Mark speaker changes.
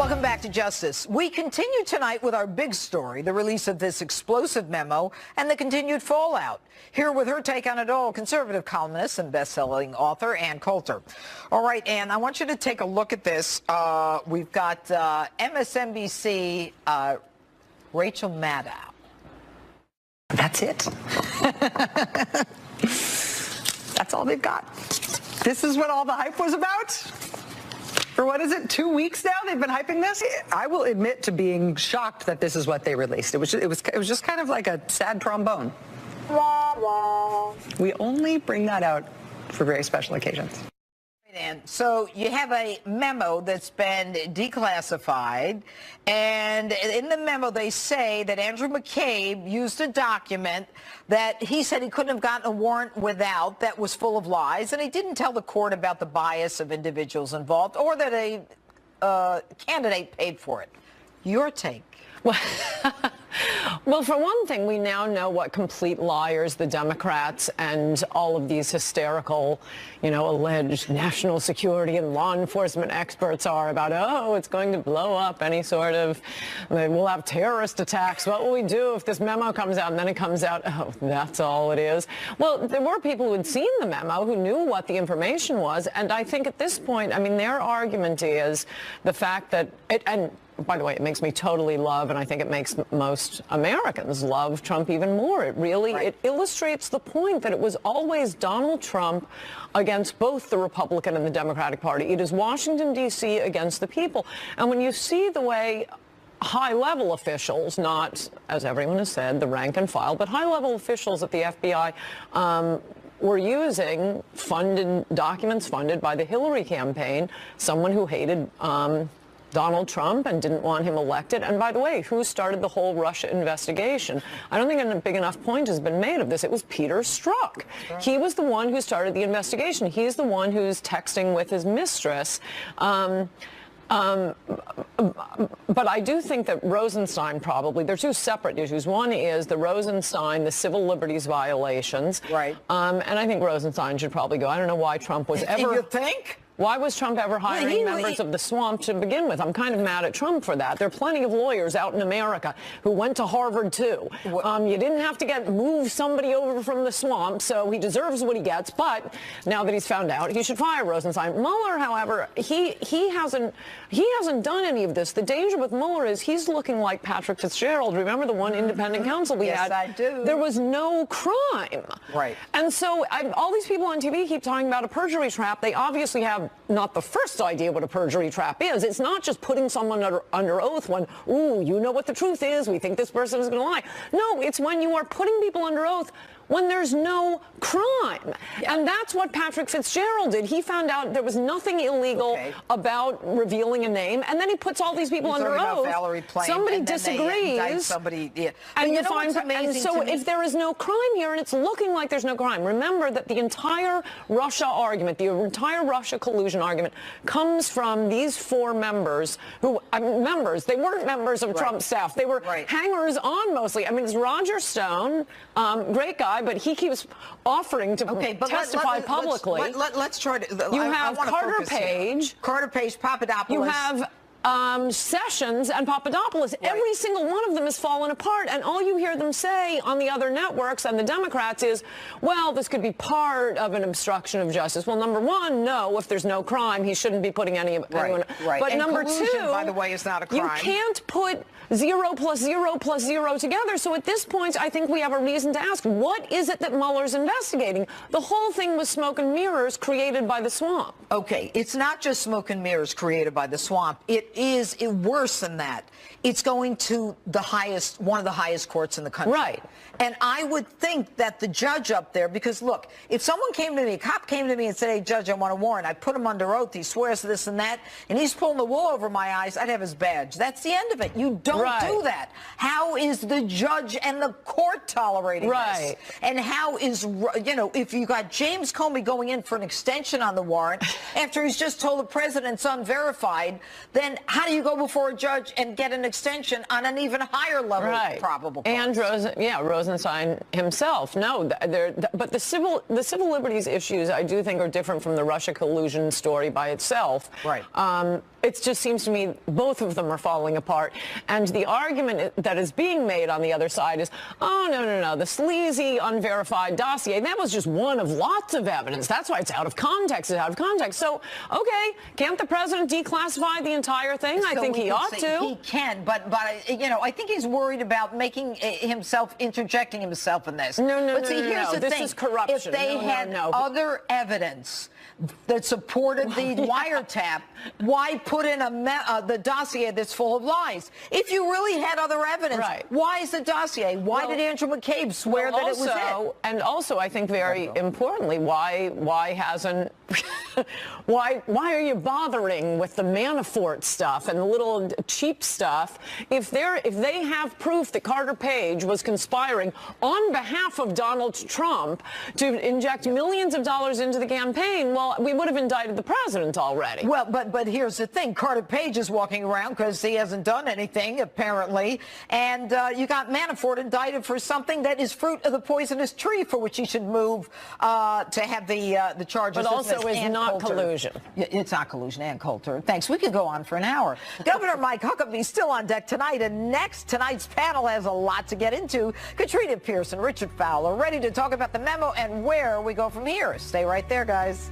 Speaker 1: Welcome back to Justice. We continue tonight with our big story, the release of this explosive memo and the continued fallout. Here with her take on it all, conservative columnist and best-selling author Ann Coulter. All right, Ann, I want you to take a look at this. We've got MSNBC Rachel Maddow. That's it. That's all they've got. This is what all the hype was about? For what is it, 2 weeks now they've been hyping this? I will admit to being shocked that this is what they released. It was just kind of like a sad trombone. We only bring that out for very special occasions. So you have a memo that's been declassified, and in the memo they say that Andrew McCabe used a document that he said he couldn't have gotten a warrant without, that was full of lies, and he didn't tell the court about the bias of individuals involved or that a candidate paid for it. Your take?
Speaker 2: Well, for one thing, we now know what complete liars the Democrats and all of these hysterical, alleged national security and law enforcement experts are about, oh, it's going to blow up any sort of, we'll have terrorist attacks. What will we do if this memo comes out? And then it comes out, oh, that's all it is. Well, there were people who had seen the memo who knew what the information was. And I think at this point, their argument is the fact that and by the way, it makes me totally love, and I think it makes most Americans love Trump even more. It really, it illustrates the point that it was always Donald Trump against both the Republican and the Democratic Party. It is Washington, D.C. against the people. And when you see the way high-level officials, not, as everyone has said, the rank and file, but high-level officials at the FBI were using documents funded by the Hillary campaign, someone who hated Donald Trump and didn't want him elected. And by the way, who started the whole Russia investigation? I don't think a big enough point has been made of this. It was Peter Strzok. Right. He was the one who started the investigation. He's the one who's texting with his mistress. But I do think that Rosenstein probably, there are two separate issues. One is the Rosenstein, the civil liberties violations.
Speaker 1: Right.
Speaker 2: And I think Rosenstein should probably go. I don't know why Trump was ever...
Speaker 1: You think?
Speaker 2: Why was Trump ever hiring members of the swamp to begin with? I'm kind of mad at Trump for that. There are plenty of lawyers out in America who went to Harvard, too. You didn't have to move somebody over from the swamp, so he deserves what he gets. But now that he's found out, he should fire Rosenstein. Mueller, however, he hasn't done any of this. The danger with Mueller is he's looking like Patrick Fitzgerald. Remember the one independent counsel we had?
Speaker 1: Yes, I do.
Speaker 2: There was no crime.
Speaker 1: Right.
Speaker 2: And so all these people on TV keep talking about a perjury trap. They obviously have not the first idea what a perjury trap is. It's not just putting someone under oath when, ooh, you know what the truth is, we think this person is going to lie. No, it's when you are putting people under oath when there's no crime. Yeah. And that's what Patrick Fitzgerald did. He found out there was nothing illegal about revealing a name, and then he puts all these people under oath. Somebody disagrees. And you find, and so if there is no crime here, and it's looking like there's no crime, remember that the entire Russia argument, the entire Russia collusion argument, comes from these four members who, they weren't members of Trump's staff. They were hangers on mostly. It's Roger Stone, great guy, but he keeps offering to testify publicly.
Speaker 1: Let's try to.
Speaker 2: You have Carter Page,
Speaker 1: Papadopoulos.
Speaker 2: You have Sessions and Papadopoulos. Every single one of them has fallen apart, and all you hear them say on the other networks and the Democrats is, well, this could be part of an obstruction of justice. Well, number one, no, if there's no crime, he shouldn't be putting anyone. But
Speaker 1: and
Speaker 2: number
Speaker 1: collusion,
Speaker 2: two,
Speaker 1: by the way, is not a crime.
Speaker 2: You can't put 0 plus 0 plus 0 together. So at this point, I think we have a reason to ask, what is it that Mueller's investigating? The whole thing was smoke and mirrors created by the swamp.
Speaker 1: Okay, it's not just smoke and mirrors created by the swamp. It is worse than that. It's going to one of the highest courts in the country.
Speaker 2: Right.
Speaker 1: And I would think that the judge up there, because look, if someone came to me, a cop came to me and said, hey, Judge, I want a warrant. I put him under oath. He swears to this and that, and he's pulling the wool over my eyes. I'd have his badge. That's the end of it. You don't do that. How is the judge and the court tolerating this? And how is, if you got James Comey going in for an extension on the warrant after he's just told the president's unverified, then how do you go before a judge and get an extension on an even higher level of probable cause?
Speaker 2: And Rosenstein himself. No, but the civil liberties issues, I do think, are different from the Russia collusion story by itself.
Speaker 1: Right.
Speaker 2: It just seems to me both of them are falling apart. And the argument that is being made on the other side is, oh, no, the sleazy, unverified dossier, that was just one of lots of evidence. That's why it's out of context. It's out of context. So, okay, can't the president declassify the entire thing?
Speaker 1: So
Speaker 2: I think he ought to.
Speaker 1: He can, but I think he's worried about making interjecting himself in this.
Speaker 2: No.
Speaker 1: But see, here's the thing.
Speaker 2: This is corruption.
Speaker 1: If they had other evidence that supported the wiretap, why put in the dossier that's full of lies? If you really had other evidence, why is the dossier? Why did Andrew McCabe swear that it was it?
Speaker 2: And also, I think very importantly, why hasn't why are you bothering with the Manafort stuff and the little cheap stuff if they have proof that Carter Page was conspiring on behalf of Donald Trump to inject millions of dollars into the campaign? Well, we would have indicted the president already.
Speaker 1: Well, but here's the thing. Carter Page is walking around because he hasn't done anything, apparently. And you got Manafort indicted for something that is fruit of the poisonous tree, for which he should move to have the charges.
Speaker 2: But also is not collusion.
Speaker 1: It's not collusion, and Coulter. Thanks. We could go on for an hour. Governor Mike Huckabee still on deck tonight. And tonight's panel has a lot to get into. Katrina Pierson, Richard Fowler, ready to talk about the memo and where we go from here. Stay right there, guys.